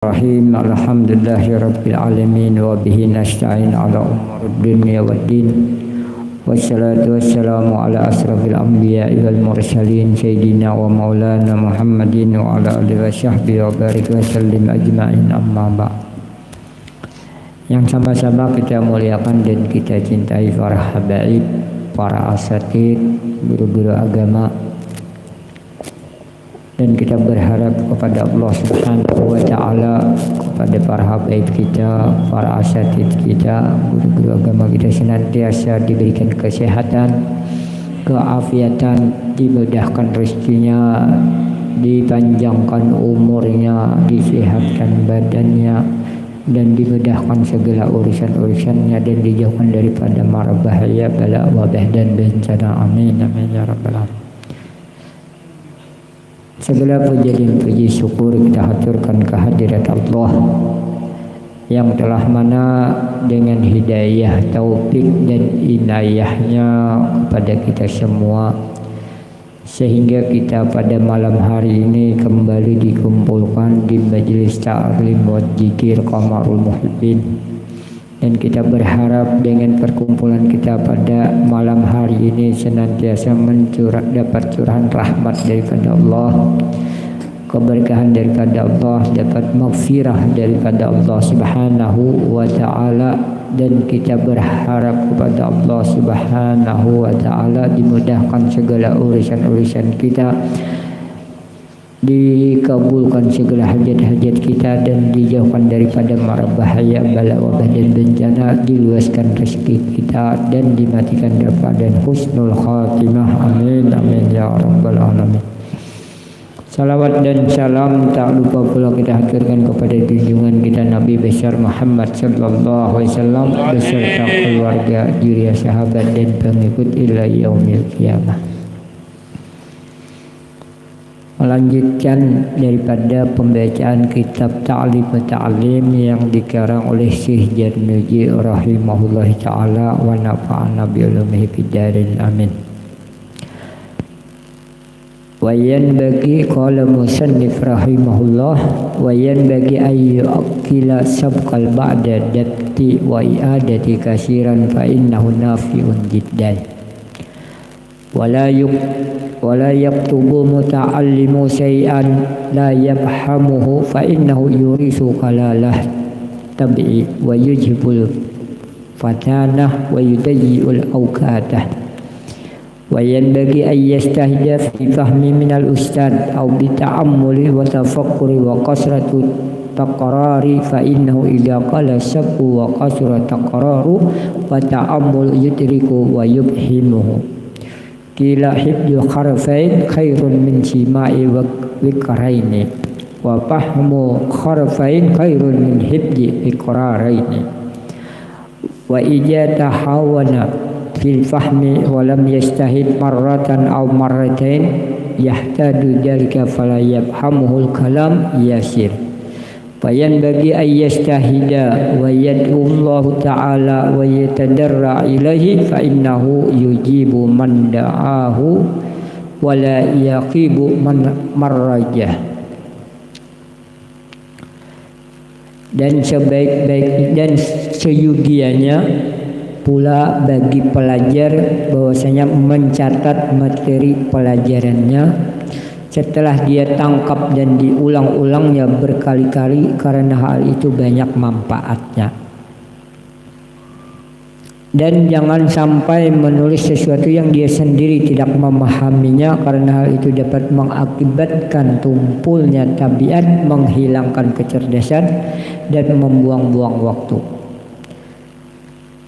Rahim. Alhamdulillahirabbil alamin wa bihi nasta'in ala umurid dunya waddin. Wassalatu wassalamu ala asrafil anbiya'i wal mursalin sayyidina wa maulana Muhammadin wa ala alihi wa sahbihi wa barik wa sallim ajma'in, amma ba'd. Yang sama-sama kita muliakan dan kita cintai para habaib, para asatid, guru-guru agama, dan kita berharap kepada Allah Subhanahu wa ta'ala, kepada para habaib kita, para asatid kita, guru-guru agama kita senantiasa diberikan kesehatan, keafiatan, dimudahkan rezekinya, dipanjangkan umurnya, disehatkan badannya, dan dimudahkan segala urusan-urusannya, dan dijauhkan daripada mara bahaya, bala, wabah, dan bencana. Amin, amin ya rabbal alamin. Segala puji dan puji syukur kita haturkan kehadirat Allah yang telah mana dengan hidayah, taufik dan inayahnya kepada kita semua, sehingga kita pada malam hari ini kembali dikumpulkan di majelis ta'lim wa dzikir Qamarul Muhibbin. Dan kita berharap dengan perkumpulan kita pada malam hari ini senantiasa dapat curahan rahmat daripada Allah, keberkahan daripada Allah, dapat maghfirah daripada Allah Subhanahu wa ta'ala, dan kita berharap kepada Allah Subhanahu wa ta'ala dimudahkan segala urusan-urusan kita, dikabulkan segala hajat-hajat kita, dan dijauhkan daripada mara bahaya, bala, wabah, dan bencana, diluaskan rezeki kita, dan dimatikan daripada husnul khatimah. Amin, amin ya rabbal alamin. Salawat dan salam tak lupa pula kita haturkan kepada junjungan kita Nabi besar Muhammad sallallahu alaihi wasallam beserta keluarga, juriya, sahabat, dan pengikut ila yaumil qiyamah. Melanjutkan daripada pembacaan kitab Ta'lim wa Ta'lim yang dikarang oleh Syekh Jarnuji rahimahullah ta'ala wa nafa'ana bi ulumihi fid dharain, amin. Wa yanbaghi qala musannif rahimahullah wa yanbaghi ay yu'akkila sabqal ba'da dabti wa i'adati katsiran fa innahu nafi'un jiddan wala yaktubu muta'allimu syai'an la yafhamuhu fa innahu yurisu qalalah tabi'i wa yujibul fatanah wa yudayyi'ul awqatah wa yanbaghi an yastahida fi fahmi minal ustad aw bi ta'ammuli wa tafakkuri wa kasratu taqrari fa innahu idza qala sab'u wa kasra taqraru wa ta'ammul yudriku wa yubhimuhu. Kila hibdu kharfain khairun min sima'i wikraini wa fahmu kharfain khairun min hibdi iqraraini wa ijata hawana fil fahmi wa lam yastahid marratan aw marratain yahtadu dalika fala yafhamuhul kalam yasir. Bayan bagi ayyastahida wa yad'ullahu ta'ala wa yatadarra ilaihi fa innahu yujibu man da'ahu wa la yaqibu man marrajah. Dan sebaik-baik dan seyugianya pula bagi pelajar bahwasanya mencatat materi pelajarannya setelah dia tangkap dan diulang-ulangnya berkali-kali, karena hal itu banyak manfaatnya. Dan jangan sampai menulis sesuatu yang dia sendiri tidak memahaminya, karena hal itu dapat mengakibatkan tumpulnya tabiat, menghilangkan kecerdasan, dan membuang-buang waktu.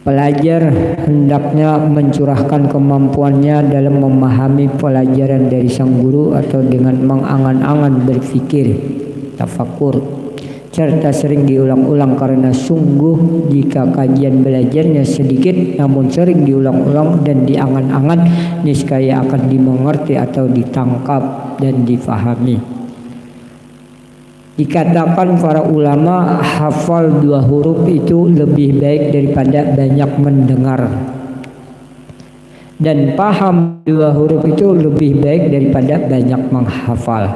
Pelajar hendaknya mencurahkan kemampuannya dalam memahami pelajaran dari sang guru atau dengan mengangan-angan berfikir, tafakur, serta sering diulang-ulang, karena sungguh jika kajian belajarnya sedikit namun sering diulang-ulang dan diangan-angan, niscaya akan dimengerti atau ditangkap dan difahami. Dikatakan para ulama hafal 2 huruf itu lebih baik daripada banyak mendengar, dan paham 2 huruf itu lebih baik daripada banyak menghafal.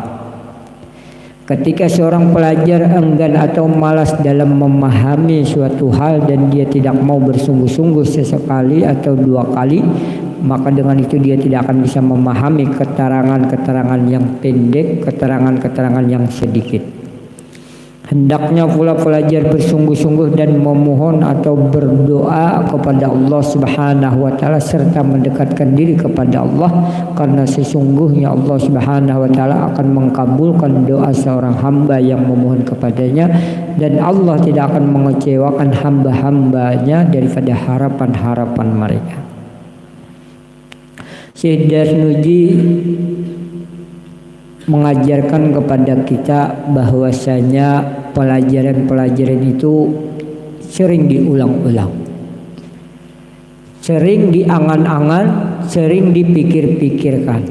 Ketika seorang pelajar enggan atau malas dalam memahami suatu hal dan dia tidak mau bersungguh-sungguh sesekali atau dua kali, maka dengan itu dia tidak akan bisa memahami keterangan-keterangan yang pendek, keterangan-keterangan yang sedikit. Hendaknya pula pelajar bersungguh-sungguh dan memohon atau berdoa kepada Allah Subhanahu wa taala serta mendekatkan diri kepada Allah, karena sesungguhnya Allah Subhanahu wa taala akan mengkabulkan doa seorang hamba yang memohon kepadanya, dan Allah tidak akan mengecewakan hamba-hambanya daripada harapan-harapan mereka. Syekh Darnuji mengajarkan kepada kita bahwasanya pelajaran-pelajaran itu sering diulang-ulang, sering diangan-angan, sering dipikir-pikirkan.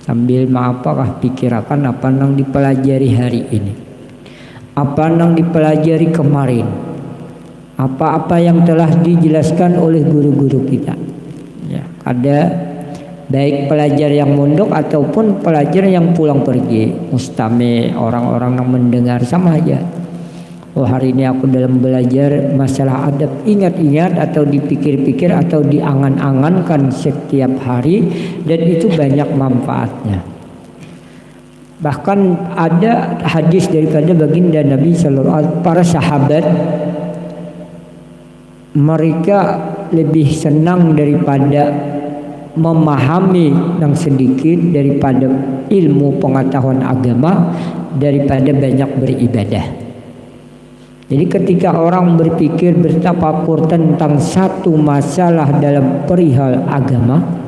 Sambil apakah pikirkan apa yang dipelajari hari ini, apa yang dipelajari kemarin, apa-apa yang telah dijelaskan oleh guru-guru kita. Ya, ada baik pelajar yang mondok ataupun pelajar yang pulang pergi, mustami, orang-orang yang mendengar sama aja. Oh, hari ini aku dalam belajar masalah adab, ingat-ingat atau dipikir-pikir atau diangan-angankan setiap hari, dan itu banyak manfaatnya. Bahkan ada hadis daripada baginda Nabi sallallahu alaihi wasallam, para sahabat mereka lebih senang daripada memahami yang sedikit daripada ilmu pengetahuan agama daripada banyak beribadah. Jadi ketika orang berpikir bertafakur tentang satu masalah dalam perihal agama,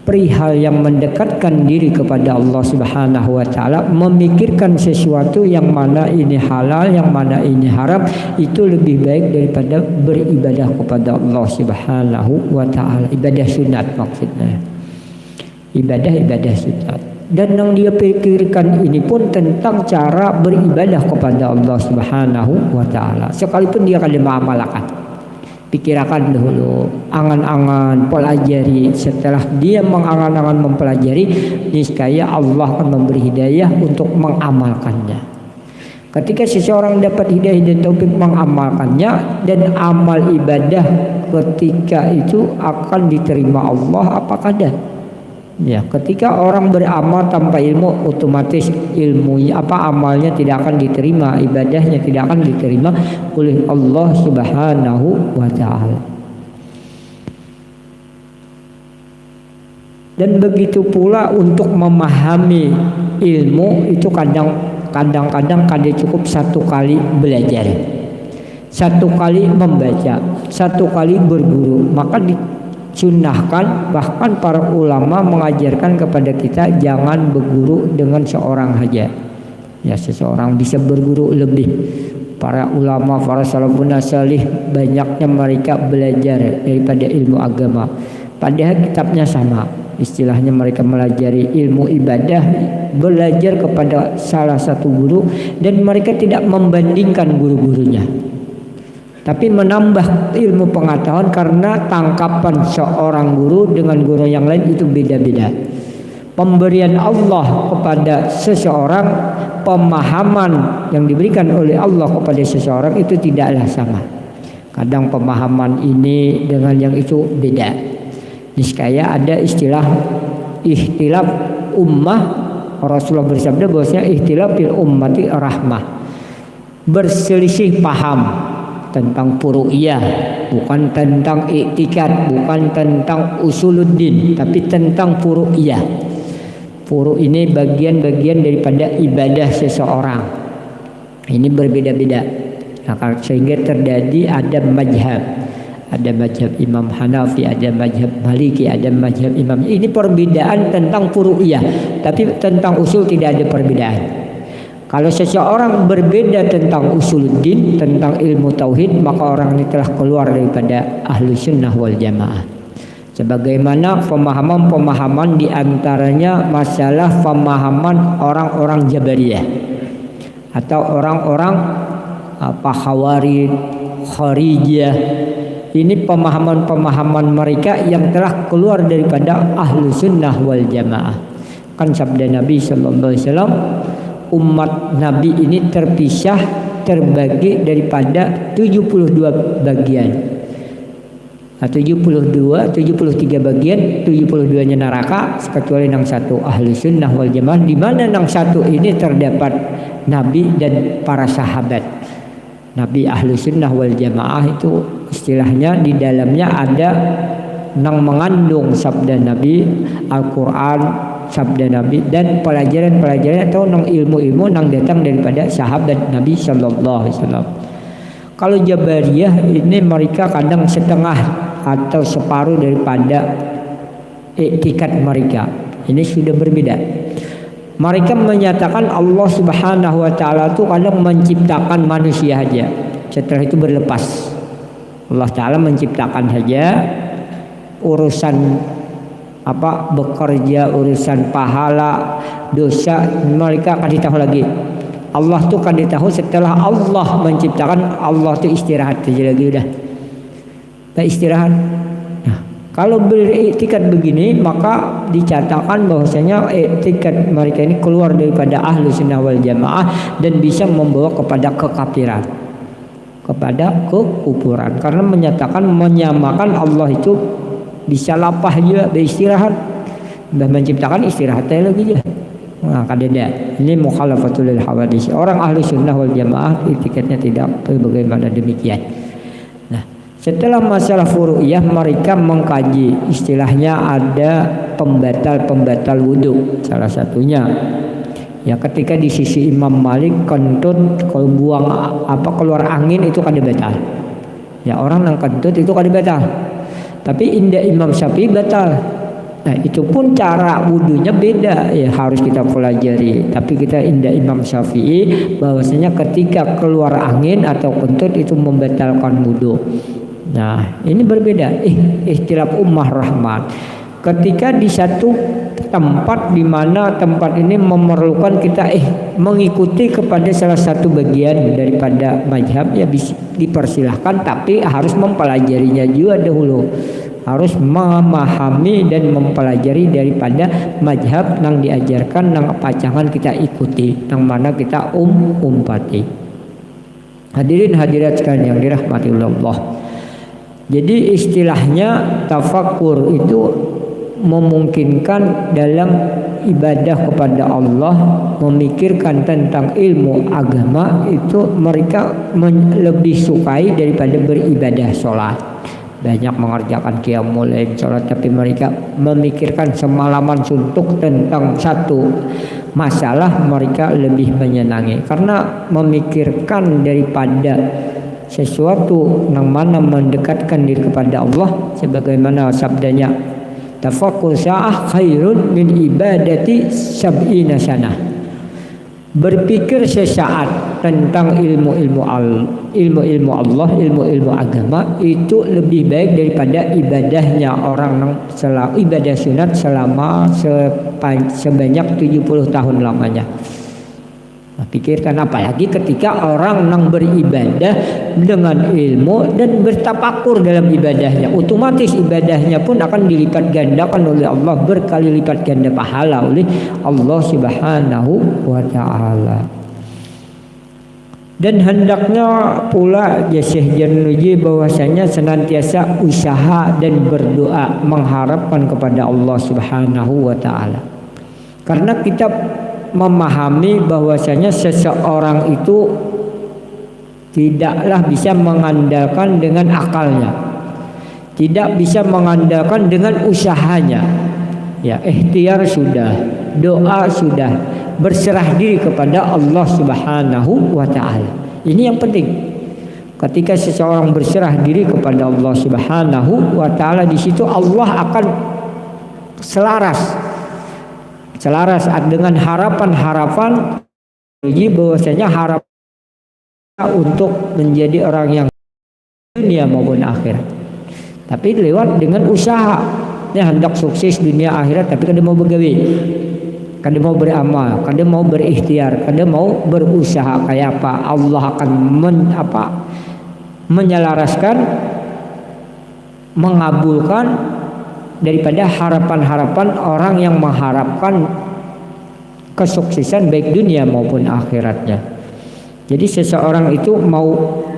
perihal yang mendekatkan diri kepada Allah Subhanahu wa taala, memikirkan sesuatu yang mana ini halal, yang mana ini haram, itu lebih baik daripada beribadah kepada Allah Subhanahu wa taala. Ibadah sunat maksudnya. Ibadah sunat. Dan yang dia pikirkan ini pun tentang cara beribadah kepada Allah Subhanahu wa taala. Sekalipun dia akan mengamalkan, pikirkan dahulu, angan-angan, pelajari. Setelah dia mengangan-angan mempelajari, niscaya Allah akan memberi hidayah untuk mengamalkannya. Ketika seseorang dapat hidayah dan taufik mengamalkannya, dan amal ibadah ketika itu akan diterima Allah apa kada. Ya, ketika orang beramal tanpa ilmu, otomatis ilmunya amalnya tidak akan diterima, ibadahnya tidak akan diterima oleh Allah Subhanahu wa taala. Dan begitu pula untuk memahami ilmu itu kadang-kadang kada cukup satu kali belajar, satu kali membaca, satu kali berguru, maka sunnahkan, bahkan para ulama mengajarkan kepada kita jangan berguru dengan seorang saja. Ya, seseorang bisa berguru lebih. Para ulama, para salafun salih, banyaknya mereka belajar daripada ilmu agama. Padahal kitabnya sama. Istilahnya mereka melajari ilmu ibadah, belajar kepada salah satu guru, dan mereka tidak membandingkan guru-gurunya, tapi menambah ilmu pengetahuan, karena tangkapan seorang guru dengan guru yang lain itu beda-beda. Pemberian Allah kepada seseorang, pemahaman yang diberikan oleh Allah kepada seseorang itu tidaklah sama. Kadang pemahaman ini dengan yang itu beda. Niscaya ada istilah ikhtilaf ummah. Rasulullah bersabda bahwasanya ikhtilaf fil ummati rahmah. Berselisih paham tentang furu'iyah, bukan tentang i'tikad, bukan tentang usuluddin, tapi tentang furu'iyah. Furu' ini bagian-bagian daripada ibadah seseorang. Ini berbeda-beda. Nah, sehingga terjadi ada mazhab. Ada mazhab Imam Hanafi, ada mazhab Maliki, ada mazhab Imam. Ini perbedaan tentang furu'iyah, tapi tentang usul tidak ada perbedaan. Kalau seseorang berbeda tentang usuluddin, tentang ilmu tauhid, maka orang ini telah keluar daripada ahlu sunnah wal jamaah. Sebagaimana pemahaman-pemahaman diantaranya masalah pemahaman orang-orang Jabariyah atau orang-orang Khawarij, Kharijiyah. Ini pemahaman-pemahaman mereka yang telah keluar daripada ahlu sunnah wal jamaah. Kan sabda Nabi sallallahu alaihi wasallam, umat Nabi ini terpisah, terbagi daripada 72 bagian. Nah, 73 bagian, 72-nya neraka, kecuali yang satu ahli sunnah wal jamaah, di mana yang satu ini terdapat Nabi dan para sahabat. Nabi ahli sunnah wal jamaah itu istilahnya di dalamnya ada yang mengandung sabda Nabi, Al-Quran, sabda Nabi, dan pelajaran-pelajaran atau nang ilmu-ilmu yang datang daripada sahabat Nabi Sallallahu Alaihi Wasallam. Kalau Jabariyah ini mereka kadang setengah atau separuh daripada iktikat mereka. Ini sudah berbeda. Mereka menyatakan Allah Subhanahu wa taala itu kadang menciptakan manusia saja, setelah itu berlepas. Allah taala menciptakan saja, urusan bekerja, urusan pahala, dosa mereka akan ditahu lagi. Allah tuh akan ditahu setelah Allah menciptakan. Allah tuh istirahat saja lagi, udah istirahat. Nah, kalau beriktikat begini maka dicatatkan bahwasanya iktikat mereka ini keluar daripada ahlu sunnah wal jamaah dan bisa membawa kepada kekafiran, kepada kekufuran, karena menyamakan Allah itu bisa lapah juga beristirahat, sudah menciptakan istirahat lagi ya. Nah, kadeda ini mukhalafatul hawadis. Orang ahli sunnah wal jamaah etikatnya tidak bagaimana demikian. Nah, setelah masalah furu'iyah mereka mengkaji, istilahnya ada pembatal wudhu. Salah satunya ya ketika di sisi Imam Malik kentut kalau buang keluar angin itu kada batal. Ya orang yang kentut itu kada batal. Tapi indah Imam Syafi'i batal. Nah itu pun cara wudhunya beda ya, harus kita pelajari. Tapi kita indah Imam Syafi'i bahwasanya ketika keluar angin atau kentut itu membatalkan wudhu. Nah ini berbeda. Ikhtilaf ummah rahmat. Ketika di satu tempat di mana tempat ini memerlukan kita mengikuti kepada salah satu bagian daripada mazhab ya dipersilahkan, tapi harus mempelajarinya juga dahulu, harus memahami dan mempelajari daripada mazhab yang diajarkan, yang pacangan kita ikuti, yang mana kita umpati. Hadirin hadirat sekalian yang dirahmati Allah. Jadi istilahnya tafakkur itu memungkinkan dalam ibadah kepada Allah, memikirkan tentang ilmu agama itu mereka lebih sukai daripada beribadah sholat. Banyak mengerjakan qiyamul lail sholat, tapi mereka memikirkan semalaman suntuk tentang satu masalah, mereka lebih menyenangi karena memikirkan daripada sesuatu yang mana mendekatkan diri kepada Allah, sebagaimana sabdanya tafakkur sa'ah khairun min ibadati sab'ina sanah. Berpikir sesaat tentang ilmu-ilmu Allah, ilmu agama itu lebih baik daripada ibadahnya orang yang ibadah sunat selama sebanyak 70 tahun lamanya. Nah, pikirkan apalagi ketika orang yang beribadah dengan ilmu dan bertafakur dalam ibadahnya, otomatis ibadahnya pun akan dilipat gandakan oleh Allah, berkali lipat ganda pahala oleh Allah Subhanahu wa taala. Dan hendaknya pula Syekh Januji bahwasanya senantiasa usaha dan berdoa mengharapkan kepada Allah Subhanahu wa taala. Karena kita memahami bahwasanya seseorang itu tidaklah bisa mengandalkan dengan akalnya, tidak bisa mengandalkan dengan usahanya. Ya, ikhtiar sudah, doa sudah, berserah diri kepada Allah Subhanahu wa taala. Ini yang penting. Ketika seseorang berserah diri kepada Allah Subhanahu wa taala, di situ Allah akan selaras dengan harapan-harapan bahwasanya harapan untuk menjadi orang yang dunia maupun akhirat. Tapi lewat dengan usaha. Ya, hendak sukses dunia akhirat tapi kada mau begawe, kada mau beramal, kada mau berikhtiar, kada mau berusaha kayak apa, Allah akan menyelaraskan, mengabulkan daripada harapan-harapan orang yang mengharapkan kesuksesan baik dunia maupun akhiratnya. Jadi seseorang itu mau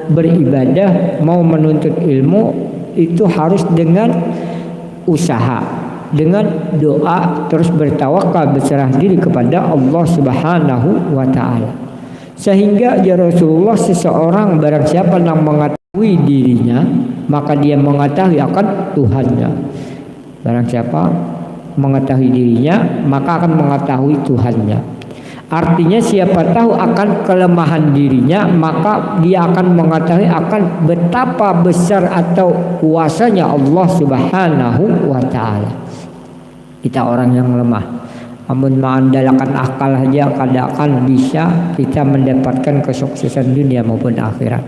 beribadah, mau menuntut ilmu itu harus dengan usaha, dengan doa, terus bertawakal, berserah diri kepada Allah Subhanahu wa taala. Sehingga ya Rasulullah, seseorang barang siapa yang mengetahui dirinya, maka dia mengetahui akan Tuhannya. Barang siapa mengetahui dirinya, maka akan mengetahui Tuhannya. Artinya siapa tahu akan kelemahan dirinya, maka dia akan mengetahui akan betapa besar atau kuasanya Allah Subhanahu wa taala. Kita orang yang lemah, namun mengandalkan akal saja kadang bisa kita mendapatkan kesuksesan dunia maupun akhirat.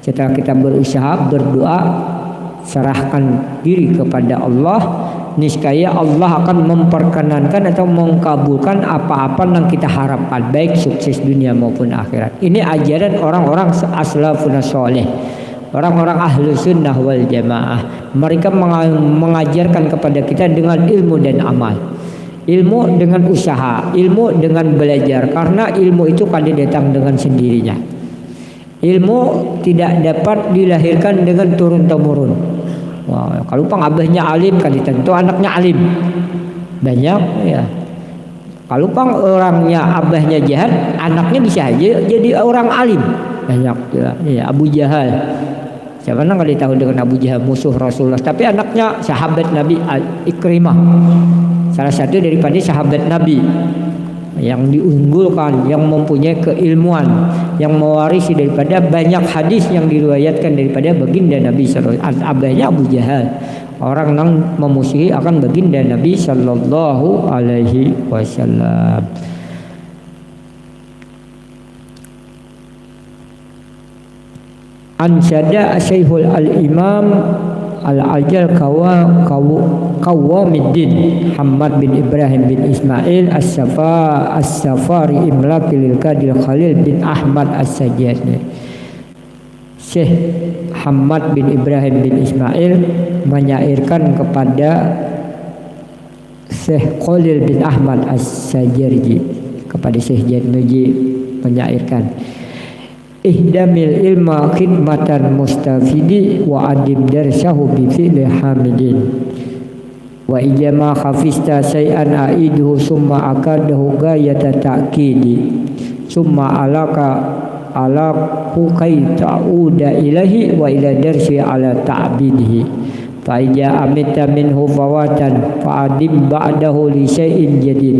Setelah kita berusaha, berdoa, serahkan diri kepada Allah, niscaya Allah akan memperkenankan atau mengkabulkan apa-apa yang kita harapkan, baik sukses dunia maupun akhirat. Ini ajaran orang-orang aslafun soleh, orang-orang ahlu sunnah wal jamaah. Mereka mengajarkan kepada kita dengan ilmu dan amal, ilmu dengan usaha, ilmu dengan belajar. Karena ilmu itu kadang datang dengan sendirinya. Ilmu tidak dapat dilahirkan dengan turun-temurun. Wah, kalau pang abahnya alim kali tentu anaknya alim. Banyak ya. Kalau pang orangnya abahnya jahat, anaknya bisa aja jadi orang alim. Banyak ya. Abu Jahal. Siapa nang kali tahu dengan Abu Jahal, musuh Rasulullah, tapi anaknya sahabat Nabi Ikrimah. Salah satu daripada sahabat Nabi yang diunggulkan, yang mempunyai keilmuan, yang mewarisi daripada banyak hadis yang diriwayatkan daripada baginda Nabi sallallahu alaihi wasallam. Abahnya Abu Jahal, orang yang memusuhi akan baginda Nabi sallallahu alaihi wasallam. Ansada Syekhul Al-Imam Al-Ajal Qawwamiddin Muhammad bin Ibrahim bin Ismail As-Safari Imlaqil Qadil Khalil bin Ahmad As-Sajjad. Syekh Muhammad bin Ibrahim bin Ismail menyairkan kepada Syekh Khalil bin Ahmad As-Sajjarji, kepada Syekh Jadnuji menyairkan, ihdamil ilma khidmatan mustafidi wa adim darsahu bi fi'li hamidin wa ijama khafista syai'an aiduhu summa akadahu gayata ta'kidi summa alaku kai ta'uda ilahi wa ila darsi ala ta'bidihi fa ija amita minhu fawatan fa adim ba'dahu li syai'in jadid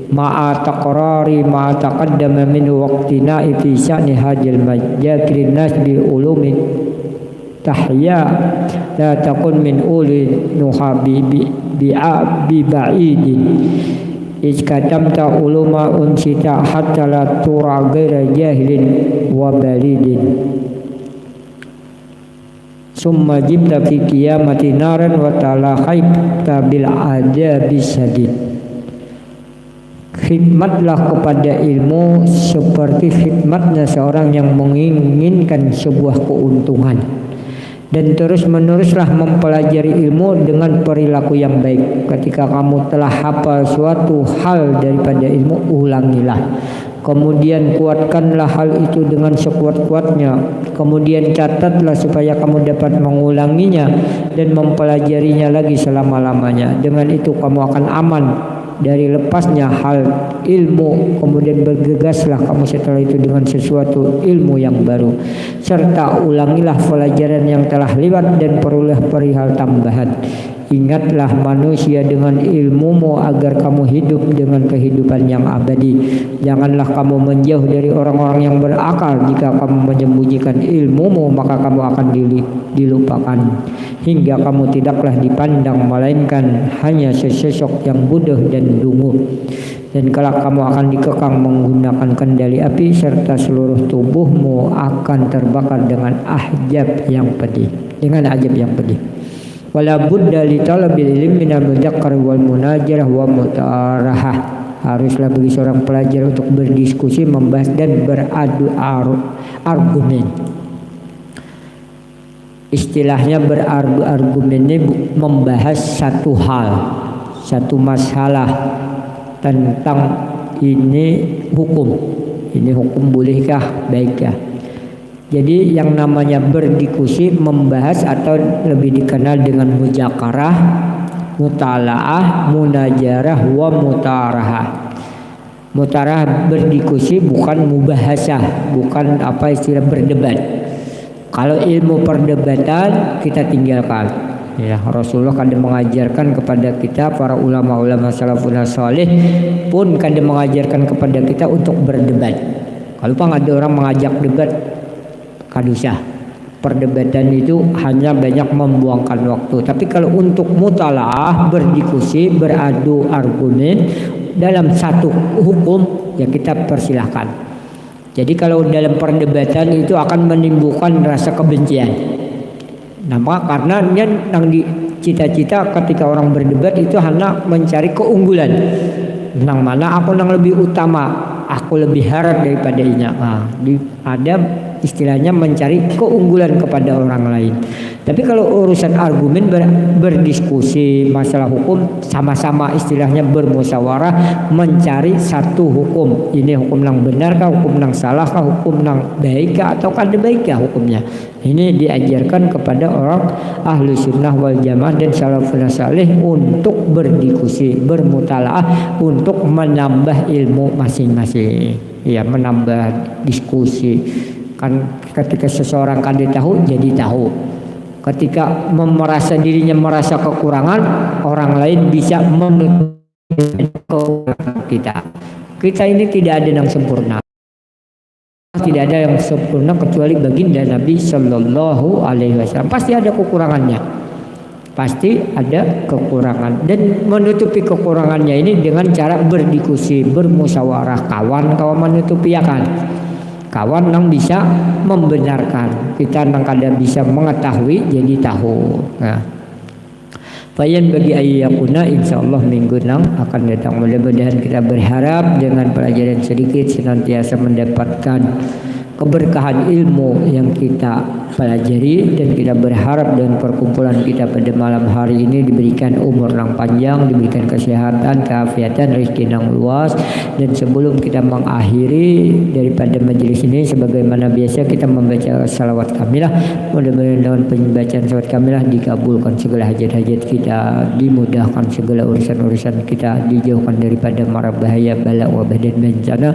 ma'a taqrari ma'a taqaddama min waqtina fi sya'ni hajil majakirin nas bi ulumi tahya la takun min uli nuhabi bi ba'idin iskatamta uluma unsita hatta la tura ghaira jahilin wa balidin summa jibta fi qiyamati naran wa ta'ala khaybta bil adabi sadid. Khidmatlah kepada ilmu seperti khidmatnya seorang yang menginginkan sebuah keuntungan, dan terus meneruslah mempelajari ilmu dengan perilaku yang baik. Ketika kamu telah hafal suatu hal daripada ilmu, ulangilah. Kemudian kuatkanlah hal itu dengan sekuat-kuatnya. Kemudian catatlah supaya kamu dapat mengulanginya dan mempelajarinya lagi selama-lamanya. Dengan itu kamu akan aman dari lepasnya hal ilmu. Kemudian bergegaslah kamu setelah itu dengan sesuatu ilmu yang baru, serta ulangilah pelajaran yang telah lewat dan peroleh perihal tambahan. Ingatlah manusia dengan ilmumu agar kamu hidup dengan kehidupan yang abadi. Janganlah kamu menjauh dari orang-orang yang berakal. Jika kamu menyembunyikan ilmumu, maka kamu akan dilupakan hingga kamu tidaklah dipandang, melainkan hanya sesosok yang bodoh dan dungu. Dan kelak kamu akan dikekang menggunakan kendali api, serta seluruh tubuhmu akan terbakar dengan ahjab yang pedih, dengan ajab yang pedih. Wala budda li talabil ilmi minal mudzakkar wal munajarah wa mutarahah. Haruslah bagi seorang pelajar untuk berdiskusi, membahas dan beradu argumen. Istilahnya beradu argumen ini membahas satu hal, satu masalah tentang ini hukum. Ini hukum bolehkah, baikkah? Jadi yang namanya berdiskusi, membahas atau lebih dikenal dengan mujakarah, mutalaah, munajarah, wa mutarahah. Mutarah berdiskusi, bukan mubahasah, bukan apa istilah berdebat. Kalau ilmu perdebatan kita tinggalkan. Ya, Rasulullah kadang mengajarkan kepada kita, para ulama-ulama salafun salih pun kadang mengajarkan kepada kita untuk berdebat. Kalau ada orang mengajak debat, kadusah. Perdebatan itu hanya banyak membuangkan waktu. Tapi kalau untuk mutalaah, berdiskusi, beradu argumen dalam satu hukum, ya kita persilahkan. Jadi kalau dalam perdebatan itu akan menimbulkan rasa kebencian. Nama karena yang cita-cita ketika orang berdebat itu hanya mencari keunggulan. Nang mana aku nang lebih utama, aku lebih harap daripada ini. Ada istilahnya mencari keunggulan kepada orang lain. Tapi kalau urusan argumen berdiskusi masalah hukum, sama-sama istilahnya bermusyawarah mencari satu hukum. Ini hukum yang benarkah, hukum yang salahkah, hukum yang baikkah atau kada baikkah hukumnya. Ini diajarkan kepada orang ahlu sunnah wal jamaah dan salafun salih untuk berdiskusi, bermutalaah untuk menambah ilmu masing-masing. Ya, menambah diskusi. Kan ketika seseorang kada tahu jadi tahu. Ketika merasa dirinya merasa kekurangan, orang lain bisa menutupi kekurangan kita. Kita ini tidak ada yang sempurna. Tidak ada yang sempurna kecuali baginda Nabi Shallallahu Alaihi Wasallam. Pasti ada kekurangannya. Pasti ada kekurangan, dan menutupi kekurangannya ini dengan cara berdiskusi, bermusyawarah. Kawan menutupi ya kan. Kawan yang bisa membenarkan, kita yang kada bisa mengetahui jadi tahu. Nah, bayan bagi ayyakuna insyaallah minggu nang akan datang, mudah-mudahan kita berharap dengan pelajaran sedikit senantiasa mendapatkan keberkahan ilmu yang kita pelajari, dan kita berharap dengan perkumpulan kita pada malam hari ini diberikan umur yang panjang, diberikan kesehatan, keafiatan, rezeki yang luas. Dan sebelum kita mengakhiri daripada majelis ini, sebagaimana biasa kita membaca salawat kamilah. Mudah-mudahan dengan pembacaan salawat kamilah dikabulkan segala hajat-hajat kita, dimudahkan segala urusan-urusan kita, dijauhkan daripada mara bahaya, bala, wabah dan bencana,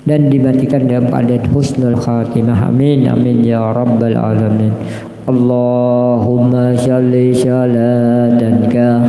dan dimatikan dalam keadaan husnul khatimah. Amin amin ya rabbal alamin. Allahumma shalli salatan ka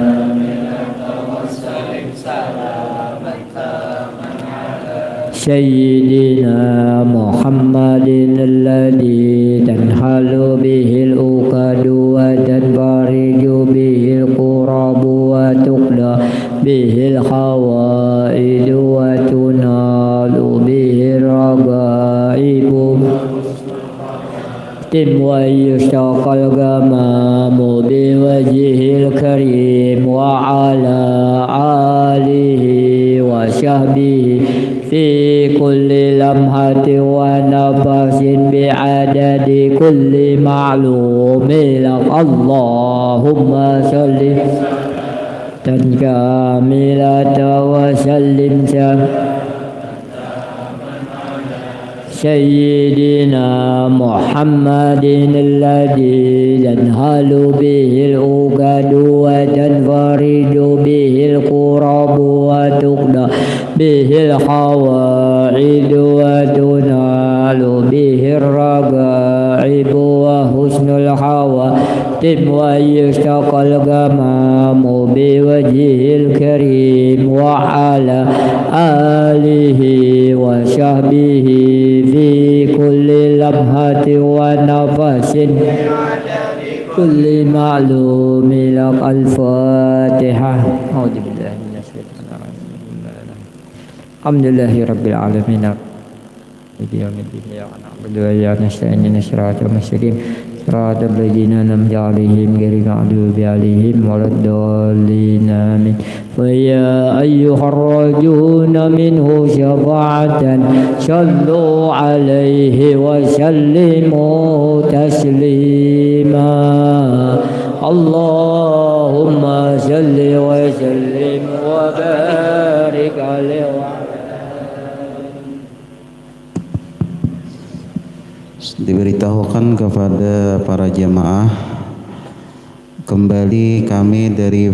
sayyidina Muhammadin alladhi tanhalu bihil uqadu wa tanfariju bihil qurabu wa tuqda bihil khawaidu wa tunalu bihil ragaibu tim wa yustaqal gamamu biwajihil karim wa ala alihi wa sahbihi fi kulli lamhati wa nafasin bi'adadi kulli ma'lumin. Allahumma salli dan kamilata wa sallim sayyidina Muhammadin alladhi tanhalu bihil uqadu wa tanfariju bihil qurabu wa tuqda bihil khawaidu wa tunalu bihil ragaibu wa husnul khawatim wa yustaqal gamamu biwajihil karim wa ala alihi wa sahbihi fi kulli lamhati wa nafasin kulli ma'lumin lak al-fatihah. Alhamdulillahi rabbil alamin. Iyyaka na'budu wa iyyaka nasta'in ihdinas siratal mustaqim siratal ladzina an'amta 'alaihim ghairil maghdubi 'alaihim waladdallin amin. Wa ya ayyuhar rajuna minhu syafa'atan sallu 'alaihi wa sallimu taslima. Allahumma salli wa sallim wa barik 'alaihi Diberitahukan kepada para jemaah, kembali kami dari